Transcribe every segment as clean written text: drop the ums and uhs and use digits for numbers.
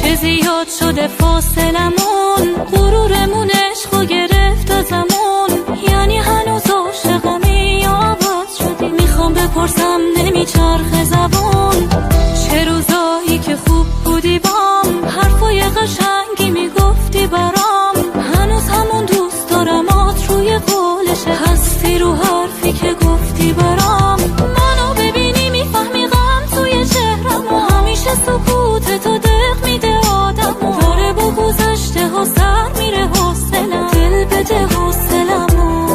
چه زیاد شده فاصلمون، غرورمون عشقو گرفت ازمون. یعنی هنوز عاشقمی یا عوض شدی؟ میخوام بپرسم نمیچرخه زبون. چه روزایی که خوب بودی بام، حرفای قشنگی میگفتی برام. هنوز همون دوست دارمات روی قولشه، هستی رو حرفی که گفتی برام. منو ببینی میفهمی غم توی چهرمو، همیشه سکوتتو دق میده آدمو. داره با گذشته ها سر میره حوصلم، دل بده حوصلمو.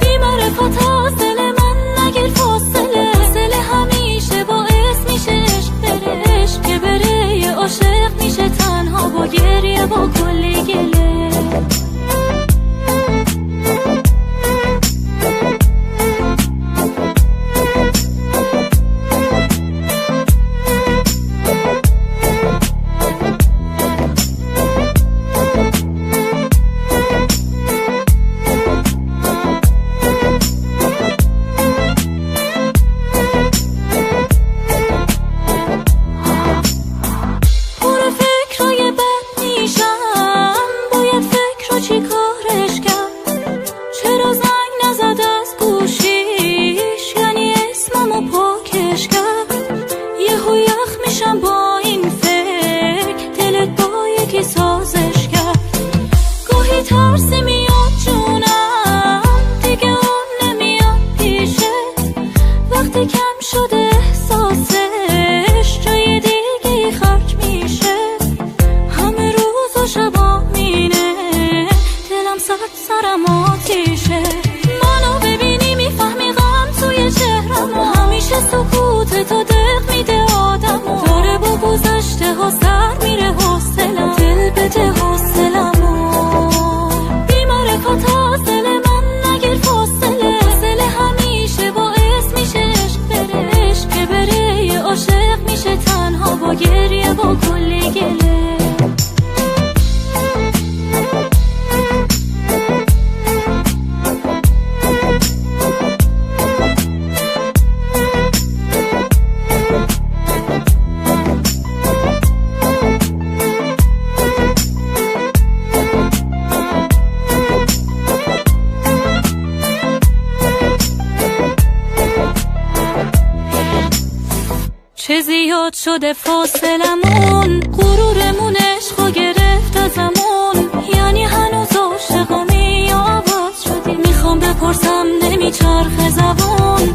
بی معرفت از دل من نگیر فاصله، فاصله همیشه باعث میشه عشق بره. عشق که بره یه عاشق میشه تنها با گریه با کلی گله. چی کارش کرد؟ چرا زنگ نزد از گوشیش؟ یعنی اسممو پاکش کرد. یهو یخ میشم با این فکر، دلت با یکی سازش کرد. گاهی ترسی میاد جونم، دیگه اون نمیاد پیشت. وقتی کم شده احساسش، جای دیگه خرج میشه. همه روز و شبا سرم آتیشه. منو ببینی میفهمی غم توی چهرمو، همیشه سکوتتو دق میده آدمو. داره با گذشته ها سر میره حوصلم، دل بده حوصلمو. بی معرفت از دل من نگیر فاصله، فاصله همیشه باعث میشه عشق بره. عشق که بره یه عاشق میشه تنها با گریه با کلی گله. چه زیاد شده فاصلمون، غرورمون عشقو گرفت ازمون. یعنی هنوز عاشقمی یا عوض شدی؟ میخوام بپرسم نمیچرخه زبون.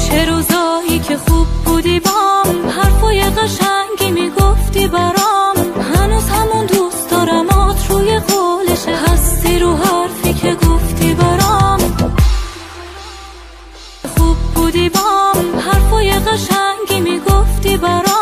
چه روزایی که خوب بودی بام، حرفای قشنگی میگفتی برام. هنوز همون دوست دارمات روی قولشه، هستی رو حرفی که گفتی برام. خوب بودی بام، حرفای قشنگی میگفتی برام.